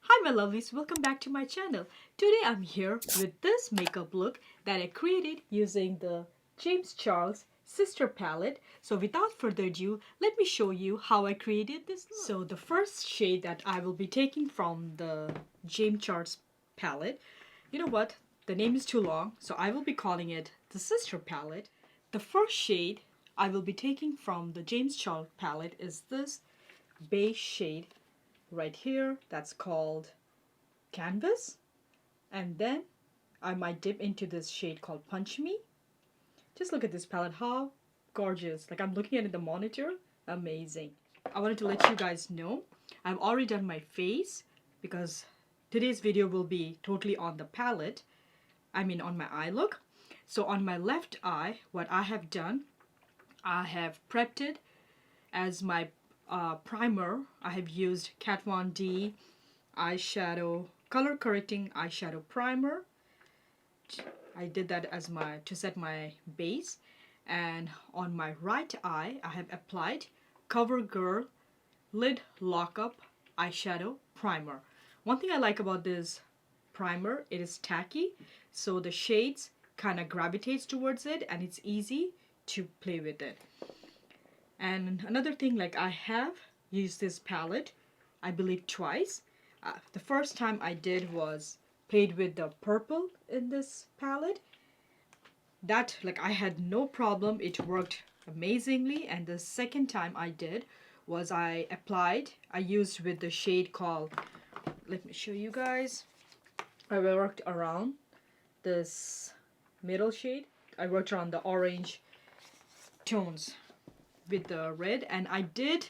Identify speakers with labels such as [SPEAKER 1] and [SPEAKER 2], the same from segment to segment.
[SPEAKER 1] Hi my lovelies, welcome back to my channel. Today I'm here with this makeup look that I created using the James Charles Sister palette. So without further ado, let me show you how I created this look. So the first shade that I will be taking from the James Charles palette, you know what, the name is too long, so I will be calling it the Sister palette. The first shade I will be taking from the James Charles palette is this beige shade right here, that's called Canvas. And then I might dip into this shade called Punch Me. Just look at this palette, how gorgeous. Like I'm looking at it in the monitor, amazing. I wanted to let you guys know I've already done my face because today's video will be totally on the palette, on my eye look. So on my left eye, what I have done, I have prepped it as my primer. I have used Kat Von D eyeshadow, color correcting eyeshadow primer. I did that as to set my base. And on my right eye, I have applied CoverGirl Lid Lockup eyeshadow primer. One thing I like about this primer, it is tacky, so the shades kind of gravitates towards it and it's easy to play with it. And another thing, like I have used this palette, I believe twice. The first time I did was played with the purple in this palette. That, like, I had no problem. It worked amazingly. And the second time I did was I used with the shade called, let me show you guys. I worked around this middle shade. I worked around the orange tones with the red, and I did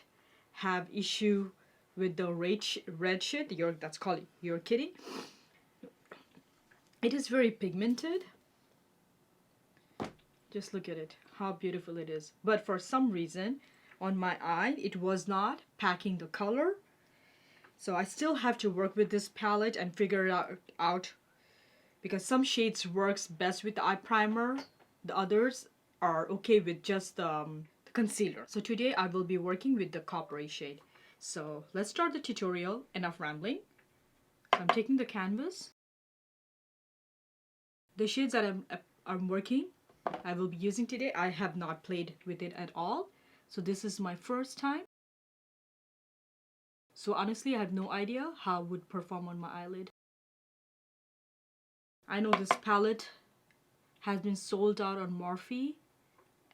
[SPEAKER 1] have issue with the red shade. That's called You're Kidding. It is very pigmented. Just look at it, how beautiful it is. But for some reason, on my eye, it was not packing the color. So I still have to work with this palette and figure it out because some shades works best with the eye primer. The others are okay with just the concealer. So today I will be working with the coppery shade. So let's start the tutorial. Enough rambling. So I'm taking the canvas. The shades that I'm working, I will be using today, I have not played with it at all. So this is my first time. So honestly, I have no idea how it would perform on my eyelid. I know this palette has been sold out on Morphe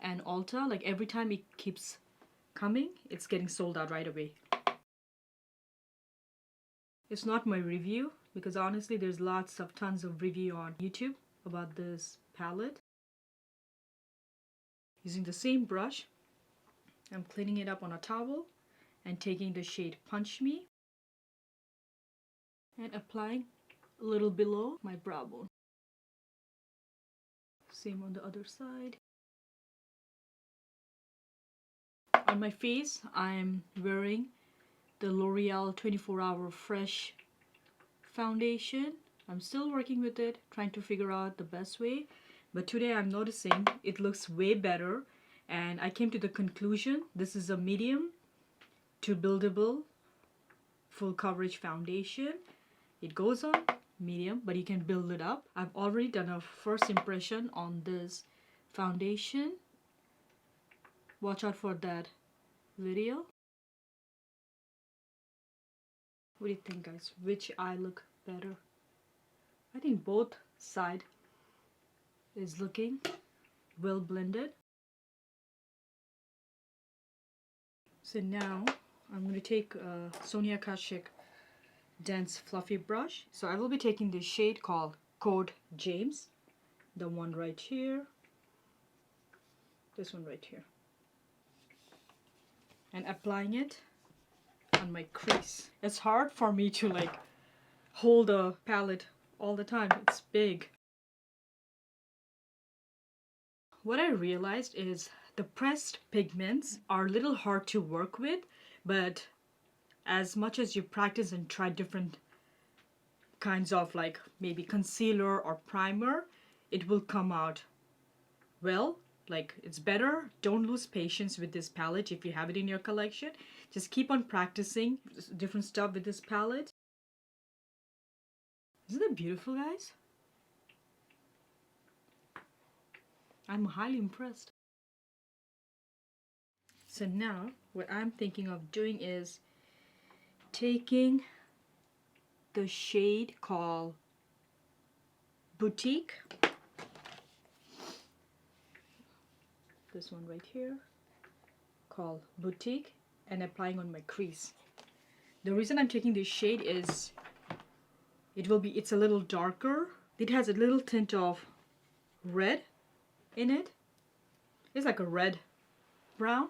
[SPEAKER 1] and Ulta. Like every time it keeps coming, it's getting sold out right away. It's not my review because honestly there's tons of review on YouTube about this palette. Using the same brush, I'm cleaning it up on a towel and taking the shade Punch Me and applying a little below my brow bone. Same on the other side. On my face, I'm wearing the L'Oreal 24-Hour Fresh foundation. I'm still working with it, trying to figure out the best way. But today I'm noticing it looks way better. And I came to the conclusion this is a medium to buildable full coverage foundation. It goes on medium, but you can build it up. I've already done a first impression on this foundation. Watch out for that video. What do you think, guys? Which eye look better? I think both side is looking well blended. So now I'm going to take a Sonia Kashuk dense fluffy brush. So I will be taking this shade called Code James, the one right here, this one right here, and applying it on my crease. It's hard for me to like hold a palette all the time. It's big. What I realized is the pressed pigments are a little hard to work with, but as much as you practice and try different kinds of like maybe concealer or primer, it will come out well. Like it's better. Don't lose patience with this palette if you have it in your collection. Just keep on practicing different stuff with this palette. Isn't that beautiful, guys? I'm highly impressed. So now what I'm thinking of doing is taking the shade called Boutique, this one right here called Boutique, and applying on my crease. The reason I'm taking this shade is it's a little darker. It has a little tint of red in it. It's like a red brown.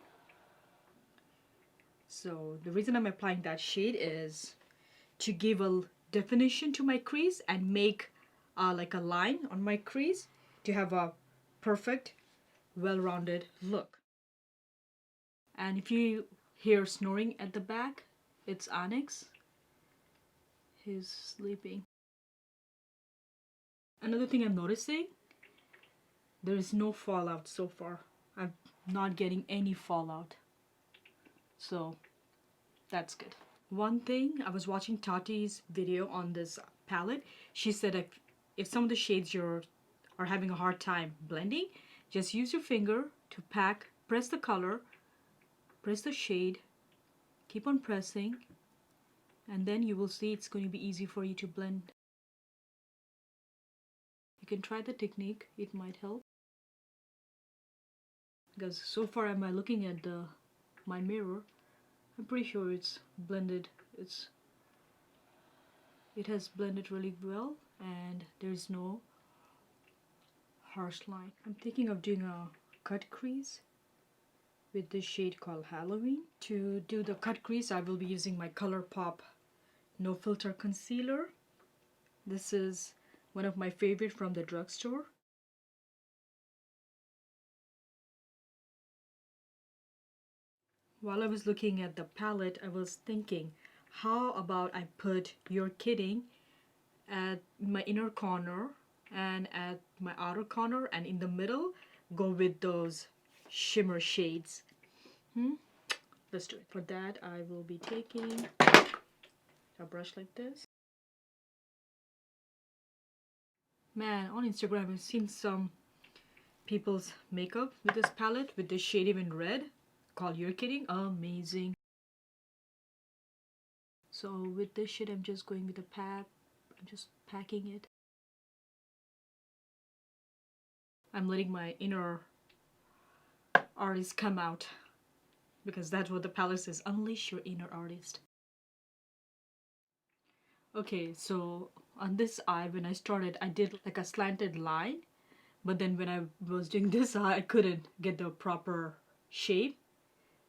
[SPEAKER 1] So the reason I'm applying that shade is to give a definition to my crease and make like a line on my crease to have a perfect, well-rounded look. And if you hear snoring at the back, it's Onyx. He's sleeping. Another thing I'm noticing, there is no fallout so far. I'm not getting any fallout. So that's good. One thing, I was watching Tati's video on this palette. She said if some of the shades are having a hard time blending, just use your finger to press the color, press the shade, keep on pressing, and then you will see it's going to be easy for you to blend. You can try the technique, it might help. Because so far am I looking at my mirror, I'm pretty sure it's blended. It has blended really well and there's no harsh line. I'm thinking of doing a cut crease with this shade called Halloween. To do the cut crease, I will be using my ColourPop No Filter Concealer. This is one of my favorite from the drugstore. While I was looking at the palette, I was thinking, how about I put You're Kidding at my inner corner and at my outer corner, and in the middle go with those shimmer shades. Let's do it. For that, I will be taking a brush like this. Man, on Instagram I've seen some people's makeup with this palette with this shade in red called You're Kidding. Amazing. So with this shade I'm just going with a pat. I'm just packing it. I'm letting my inner artist come out, because that's what the palette says, unleash your inner artist. Okay, so on this eye, when I started, I did like a slanted line, but then when I was doing this eye, I couldn't get the proper shape.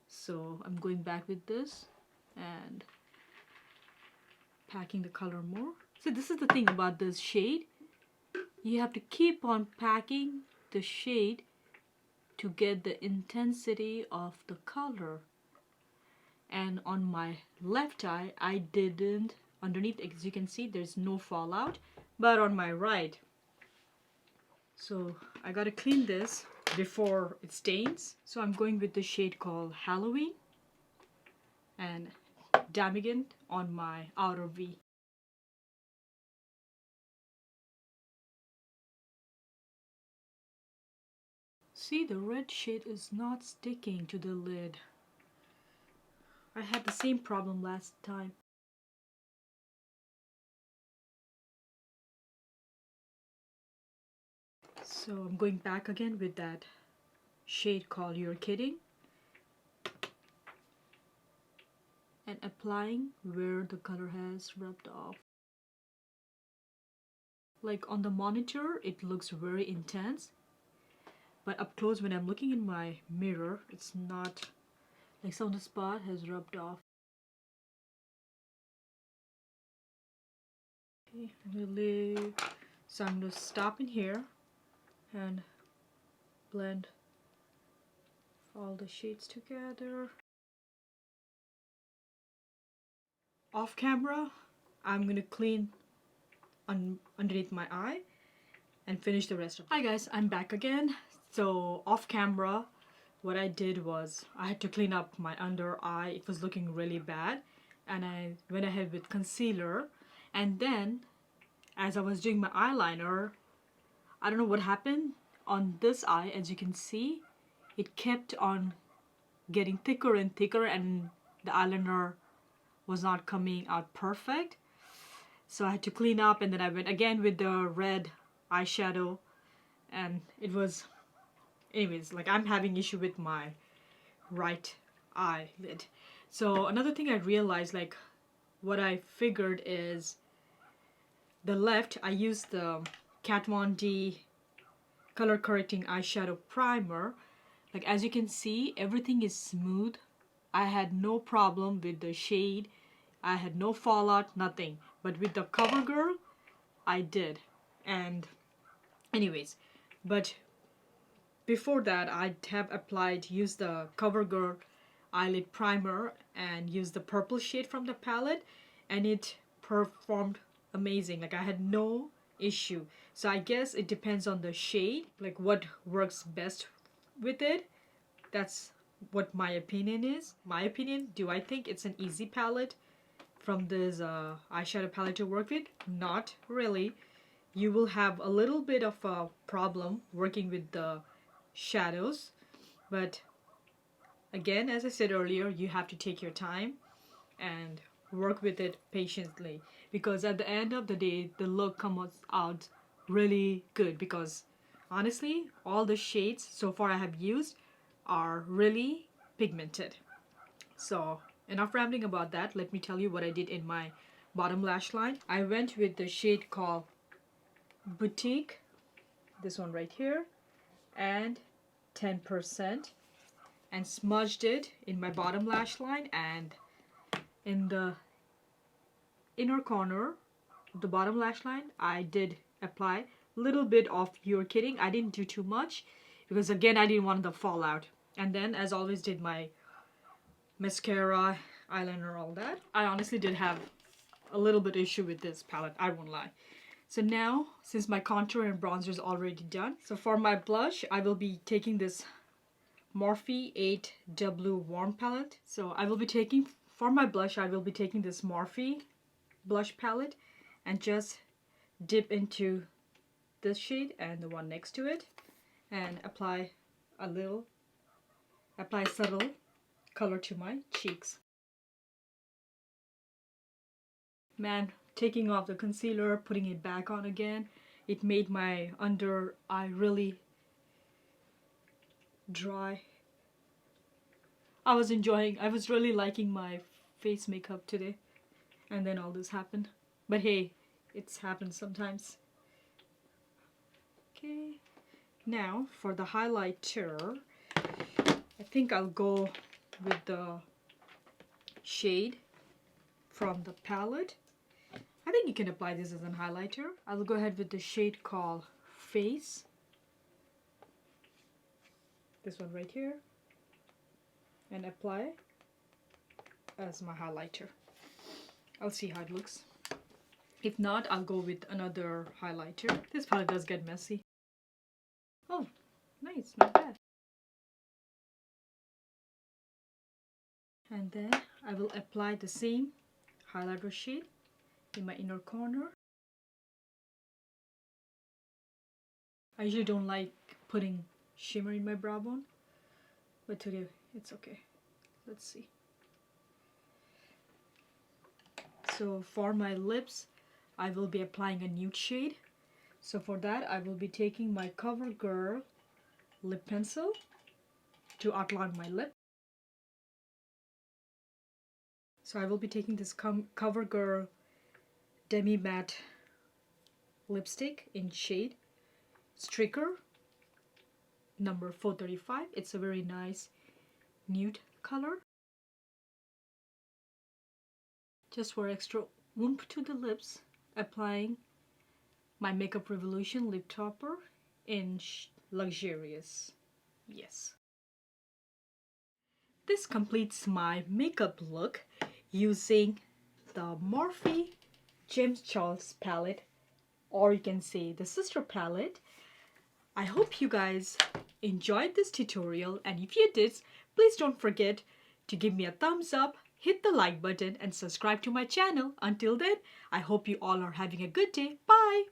[SPEAKER 1] So I'm going back with this and packing the color more. So this is the thing about this shade. You have to keep on packing the shade to get the intensity of the color. And on my left eye, I didn't, underneath, as you can see, there's no fallout, but on my right. So I gotta clean this before it stains. So I'm going with the shade called Halloween and dabbing it on my outer V. See, the red shade is not sticking to the lid. I had the same problem last time. So I'm going back again with that shade called You're Kidding and applying where the color has rubbed off. Like on the monitor, it looks very intense, but up close when I'm looking in my mirror, it's not, like some of the spot has rubbed off. Okay, so I'm going to stop in here and blend all the shades together. Off camera, I'm going to clean underneath my eye and finish the rest of it. Hi guys, I'm back again. So off camera, what I did was I had to clean up my under eye. It was looking really bad, and I went ahead with concealer, and then as I was doing my eyeliner, I don't know what happened on this eye. As you can see, it kept on getting thicker and thicker, and the eyeliner was not coming out perfect. So I had to clean up, and then I went again with the red eyeshadow, and it was, anyways, like I'm having issue with my right eyelid. So another thing I realized, like what I figured is the left, I used the Kat Von D color correcting eyeshadow primer. Like as you can see, everything is smooth. I had no problem with the shade. I had no fallout, nothing. But with the CoverGirl, I did. And anyways, but before that, I'd have used the CoverGirl eyelid primer and used the purple shade from the palette, and it performed amazing. Like I had no issue. So I guess it depends on the shade, like what works best with it. That's what my opinion is. My opinion, do I think it's an easy palette from this eyeshadow palette to work with? Not really. You will have a little bit of a problem working with the shadows, but again, as I said earlier, you have to take your time and work with it patiently, because at the end of the day, the look comes out really good. Because honestly, all the shades so far I have used are really pigmented. So enough rambling about that. Let me tell you what I did in my bottom lash line. I went with the shade called Boutique, this one right here, and 10%, and smudged it in my bottom lash line, and in the inner corner of the bottom lash line I did apply a little bit of You're Kidding. I didn't do too much because again I didn't want the fallout. And then as always did my mascara, eyeliner, all that. I honestly did have a little bit issue with this palette, I won't lie. So now, since my contour and bronzer is already done, so for my blush I will be taking this Morphe 8W Warm palette. So I will be taking, for my blush, I will be taking this Morphe blush palette and just dip into this shade and the one next to it and apply subtle color to my cheeks. Man, taking off the concealer, putting it back on again, it made my under eye really dry. I was really liking my face makeup today, and then all this happened. But hey, it's happened sometimes. Okay, now for the highlighter, I think I'll go with the shade from the palette. I think you can apply this as a highlighter. I'll go ahead with the shade called Face. This one right here. And apply as my highlighter. I'll see how it looks. If not, I'll go with another highlighter. This palette does get messy. Oh, nice, not bad. And then I will apply the same highlighter shade in my inner corner. I usually don't like putting shimmer in my brow bone, but today it's okay. Let's see. So for my lips, I will be applying a nude shade. So for that, I will be taking my CoverGirl lip pencil to outline my lip. So I will be taking this CoverGirl Demi Matte lipstick in shade Striker number 435. It's a very nice nude color. Just for extra oomph to the lips, applying my Makeup Revolution lip topper in Luxurious. Yes. This completes my makeup look using the Morphe James Charles palette, or you can say the sister palette. I hope you guys enjoyed this tutorial, and if you did, please don't forget to give me a thumbs up, hit the like button and subscribe to my channel. Until then, I hope you all are having a good day. Bye!